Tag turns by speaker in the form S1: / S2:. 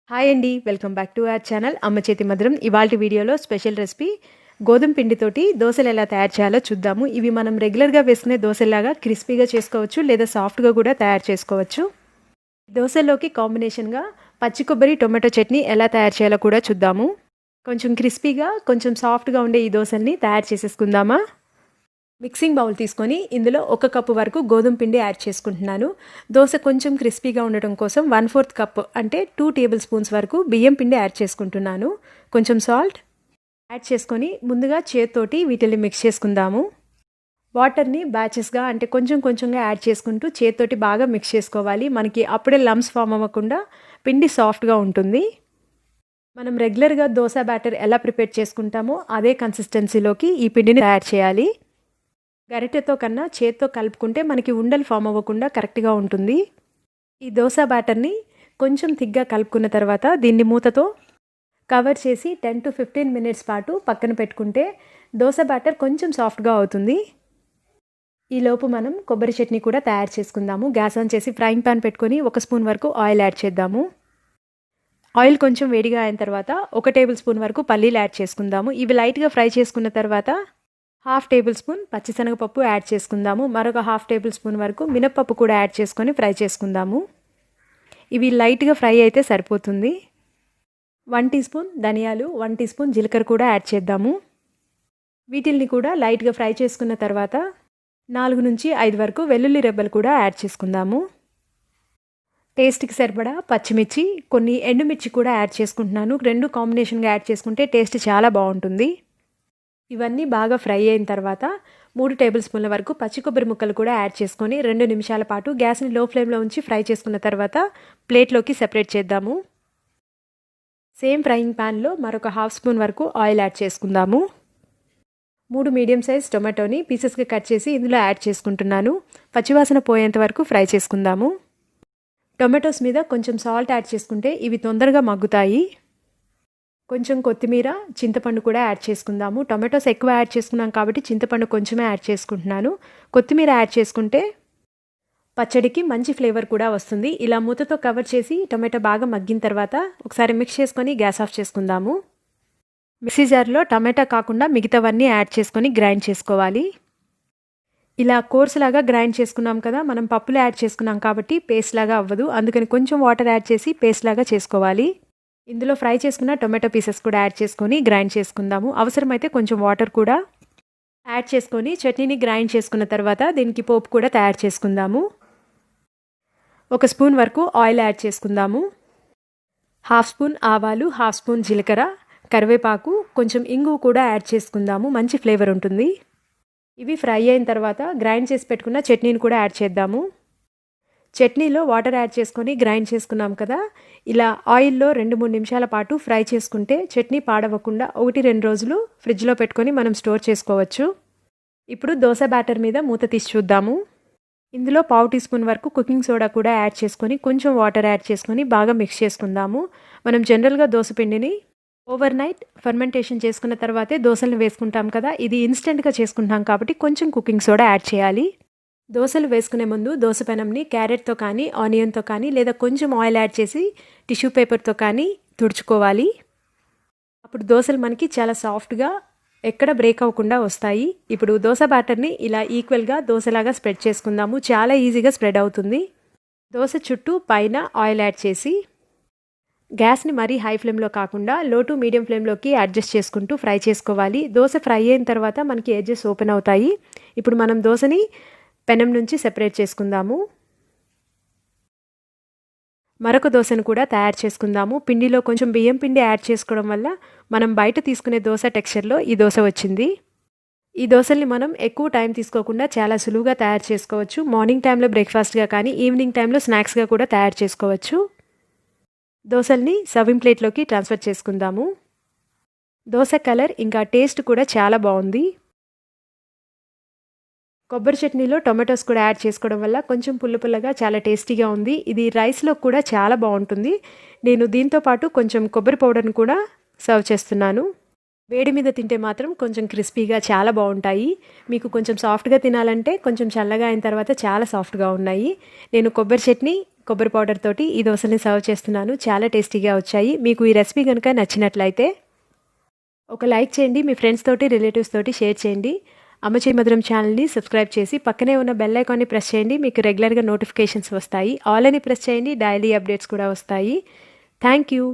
S1: Hi అండి, welcome back to our channel అమ్మ చేతి మధురం. ఇవాల్టి వీడియోలో స్పెషల్ రెసిపీ గోధుమ పిండితోటి దోశలు ఎలా తయారు చేయాలో చూద్దాము. ఇవి మనం రెగ్యులర్గా వేసుకునే దోశలాగా క్రిస్పీగా చేసుకోవచ్చు, లేదా సాఫ్ట్గా కూడా తయారు చేసుకోవచ్చు. దోశల్లోకి కాంబినేషన్గా పచ్చి కొబ్బరి టొమాటో చట్నీ ఎలా తయారు చేయాలో కూడా చూద్దాము. కొంచెం క్రిస్పీగా కొంచెం సాఫ్ట్గా ఉండే ఈ దోశల్ని తయారు చేసేసుకుందామా. మిక్సింగ్ బౌల్ తీసుకొని ఇందులో 1 కప్పు వరకు గోధుమ పిండి యాడ్ చేసుకుంటున్నాను. దోశ కొంచెం క్రిస్పీగా ఉండటం కోసం 1/4 కప్ అంటే 2 టేబుల్ స్పూన్స్ వరకు బియ్యం పిండి యాడ్ చేసుకుంటున్నాను. కొంచెం సాల్ట్ యాడ్ చేసుకొని ముందుగా చేత్తోటి వీటిని మిక్స్ చేసుకుందాము. వాటర్ని బ్యాచెస్గా అంటే కొంచెం కొంచెంగా యాడ్ చేసుకుంటూ చేత్తోటి బాగా మిక్స్ చేసుకోవాలి. మనకి అప్పుడే లమ్స్ ఫామ్ అవ్వకుండా పిండి సాఫ్ట్గా ఉంటుంది. మనం రెగ్యులర్గా దోశ బ్యాటర్ ఎలా ప్రిపేర్ చేసుకుంటామో అదే కన్సిస్టెన్సీలోకి ఈ పిండిని తయారు చేయాలి. గరిటెతో కన్నా చేత్తో కలుపుకుంటే మనకి ఉండలు ఫామ్ అవ్వకుండా కరెక్ట్గా ఉంటుంది. ఈ దోశ బ్యాటర్ని కొంచెం థిక్గా కలుపుకున్న తర్వాత దీన్ని మూతతో కవర్ చేసి 10 to 15 మినిట్స్ పాటు పక్కన పెట్టుకుంటే దోశ బ్యాటర్ కొంచెం సాఫ్ట్గా అవుతుంది. ఈలోపు మనం కొబ్బరి చట్నీ కూడా తయారు చేసుకుందాము. గ్యాస్ ఆన్ చేసి ఫ్రైయింగ్ పాన్ పెట్టుకొని 1 స్పూన్ వరకు ఆయిల్ యాడ్ చేద్దాము. ఆయిల్ కొంచెం వేడిగా అయిన తర్వాత 1 టేబుల్ స్పూన్ వరకు పల్లీలు యాడ్ చేసుకుందాము. ఇవి లైట్గా ఫ్రై చేసుకున్న తర్వాత 1/2 టేబుల్ స్పూన్ పచ్చిశనగపప్పు యాడ్ చేసుకుందాము. మరొక 1/2 టేబుల్ స్పూన్ వరకు మినప్పప్పు కూడా యాడ్ చేసుకొని ఫ్రై చేసుకుందాము. ఇవి లైట్గా ఫ్రై అయితే సరిపోతుంది. 1 టీ స్పూన్ ధనియాలు, 1 టీ స్పూన్ జీలకర్ర కూడా యాడ్ చేద్దాము. వీటిల్ని కూడా లైట్గా ఫ్రై చేసుకున్న తర్వాత 4 నుంచి 5 వరకు వెల్లుల్లి రెబ్బలు కూడా యాడ్ చేసుకుందాము. టేస్ట్కి సరిపడా పచ్చిమిర్చి, కొన్ని ఎండుమిర్చి కూడా యాడ్ చేసుకుంటున్నాను. 2 కాంబినేషన్గా యాడ్ చేసుకుంటే టేస్ట్ చాలా బాగుంటుంది. ఇవన్నీ బాగా ఫ్రై అయిన తర్వాత 3 టేబుల్ స్పూన్ల వరకు పచ్చి కొబ్బరి ముక్కలు కూడా యాడ్ చేసుకొని 2 నిమిషాల పాటు గ్యాస్ని లో ఫ్లేమ్లో ఉంచి ఫ్రై చేసుకున్న తర్వాత ప్లేట్లోకి సెపరేట్ చేద్దాము. సేమ్ ఫ్రైయింగ్ ప్యాన్లో మరొక 1/2 స్పూన్ వరకు ఆయిల్ యాడ్ చేసుకుందాము. 3 మీడియం సైజ్ టొమాటోని పీసెస్గా కట్ చేసి ఇందులో యాడ్ చేసుకుంటున్నాను. పచ్చివాసన పోయేంత వరకు ఫ్రై చేసుకుందాము. టొమాటోస్ మీద కొంచెం సాల్ట్ యాడ్ చేసుకుంటే ఇవి తొందరగా మగ్గుతాయి. కొంచెం కొత్తిమీర, చింతపండు కూడా యాడ్ చేసుకుందాము. టొమాటోస్ ఎక్కువ యాడ్ చేసుకున్నాం కాబట్టి చింతపండు కొంచెమే యాడ్ చేసుకుంటున్నాను. కొత్తిమీర యాడ్ చేసుకుంటే పచ్చడికి మంచి ఫ్లేవర్ కూడా వస్తుంది. ఇలా మూతతో కవర్ చేసి టొమాటో బాగా మగ్గిన తర్వాత ఒకసారి మిక్స్ చేసుకొని గ్యాస్ ఆఫ్ చేసుకుందాము. మిక్సీ జార్లో టమాటా కాకుండా మిగతావన్నీ యాడ్ చేసుకొని గ్రైండ్ చేసుకోవాలి. ఇలా కోర్స్ లాగా గ్రైండ్ చేసుకున్నాం కదా, మనం పప్పులు యాడ్ చేసుకున్నాం కాబట్టి పేస్ట్ లాగా అవ్వదు. అందుకని కొంచెం వాటర్ యాడ్ చేసి పేస్ట్ లాగా చేసుకోవాలి. ఇందులో ఫ్రై చేసుకున్న టొమాటో పీసెస్ కూడా యాడ్ చేసుకొని గ్రైండ్ చేసుకుందాము. అవసరమైతే కొంచెం వాటర్ కూడా యాడ్ చేసుకొని చట్నీని గ్రైండ్ చేసుకున్న తర్వాత దీనికి పోపు కూడా తయారు చేసుకుందాము. 1 స్పూన్ వరకు ఆయిల్ యాడ్ చేసుకుందాము. 1/2 స్పూన్ ఆవాలు, 1/2 స్పూన్ జీలకర్ర, కరివేపాకు, కొంచెం ఇంగువ కూడా యాడ్ చేసుకుందాము. మంచి ఫ్లేవర్ ఉంటుంది. ఇవి ఫ్రై అయిన తర్వాత గ్రైండ్ చేసి పెట్టుకున్న చట్నీని కూడా యాడ్ చేద్దాము. చట్నీలో వాటర్ యాడ్ చేసుకొని గ్రైండ్ చేసుకున్నాం కదా, ఇలా ఆయిల్లో 2-3 నిమిషాల పాటు ఫ్రై చేసుకుంటే చట్నీ పాడవకుండా 1-2 రోజులు ఫ్రిడ్జ్లో పెట్టుకొని మనం స్టోర్ చేసుకోవచ్చు. ఇప్పుడు దోశ బ్యాటర్ మీద మూత తీసి చూద్దాము. ఇందులో 1/2 టీ స్పూన్ వరకు కుకింగ్ సోడా కూడా యాడ్ చేసుకొని కొంచెం వాటర్ యాడ్ చేసుకొని బాగా మిక్స్ చేసుకుందాము. మనం జనరల్గా దోశ పిండిని ఓవర్ నైట్ ఫర్మెంటేషన్ చేసుకున్న తర్వాతే దోశలను వేసుకుంటాం కదా, ఇది ఇన్స్టెంట్గా చేసుకుంటాం కాబట్టి కొంచెం కుకింగ్ సోడా యాడ్ చేయాలి. దోశలు వేసుకునే ముందు దోశ పెనంని క్యారెట్తో కానీ, ఆనియన్తో కానీ, లేదా కొంచెం ఆయిల్ యాడ్ చేసి టిష్యూ పేపర్తో కానీ తుడుచుకోవాలి. అప్పుడు దోశలు మనకి చాలా సాఫ్ట్గా ఎక్కడ బ్రేక్ అవ్వకుండా వస్తాయి. ఇప్పుడు దోశ బ్యాటర్ని ఇలా ఈక్వల్గా దోశలాగా స్ప్రెడ్ చేసుకుందాము. చాలా ఈజీగా స్ప్రెడ్ అవుతుంది. దోశ చుట్టూ పైన ఆయిల్ యాడ్ చేసి గ్యాస్ని మరీ హై ఫ్లేమ్లో కాకుండా లో టు మీడియం ఫ్లేమ్లోకి అడ్జస్ట్ చేసుకుంటూ ఫ్రై చేసుకోవాలి. దోశ ఫ్రై అయిన తర్వాత మనకి ఎడ్జెస్ ఓపెన్ అవుతాయి. ఇప్పుడు మనం దోశని పెనం నుంచి సెపరేట్ చేసుకుందాము. మరొక దోశను కూడా తయారు చేసుకుందాము. పిండిలో కొంచెం బియ్యం పిండి యాడ్ చేసుకోవడం వల్ల మనం బయట తీసుకునే దోశ టెక్స్చర్లో ఈ దోశ వచ్చింది. ఈ దోశల్ని మనం ఎక్కువ టైం తీసుకోకుండా చాలా సులువుగా తయారు చేసుకోవచ్చు. మార్నింగ్ టైంలో బ్రేక్ఫాస్ట్గా కానీ, ఈవినింగ్ టైంలో స్నాక్స్గా కూడా తయారు చేసుకోవచ్చు. దోశల్ని సర్వింగ్ ప్లేట్లోకి ట్రాన్స్ఫర్ చేసుకుందాము. దోశ కలర్ ఇంకా టేస్ట్ కూడా చాలా బాగుంది. కొబ్బరి చట్నీలో టొమాటోస్ కూడా యాడ్ చేసుకోవడం వల్ల కొంచెం పుల్లగా చాలా టేస్టీగా ఉంది. ఇది రైస్లో కూడా చాలా బాగుంటుంది. నేను దీంతో పాటు కొంచెం కొబ్బరి పౌడర్ని కూడా సర్వ్ చేస్తున్నాను. వేడి మీద తింటే మాత్రం కొంచెం క్రిస్పీగా చాలా బాగుంటాయి. మీకు కొంచెం సాఫ్ట్గా తినాలంటే కొంచెం చల్లగా అయిన తర్వాత చాలా సాఫ్ట్గా ఉన్నాయి. నేను కొబ్బరి చట్నీ కొబ్బరి పౌడర్ తోటి ఈ దోశల్ని సర్వ్ చేస్తున్నాను. చాలా టేస్టీగా వచ్చాయి. మీకు ఈ రెసిపీ కనుక నచ్చినట్లయితే ఒక లైక్ చేయండి, మీ ఫ్రెండ్స్ తోటి రిలేటివ్స్ తోటి షేర్ చేయండి. అమ్మ చేయి మధురం ఛానల్ని సబ్స్క్రైబ్ చేసి పక్కనే ఉన్న బెల్ ఐకాన్ని ప్రెస్ చేయండి. మీకు రెగ్యులర్గా నోటిఫికేషన్స్ వస్తాయి. ఆల్ అని ప్రెస్ చేయండి, డైలీ అప్డేట్స్ కూడా వస్తాయి. Thank you.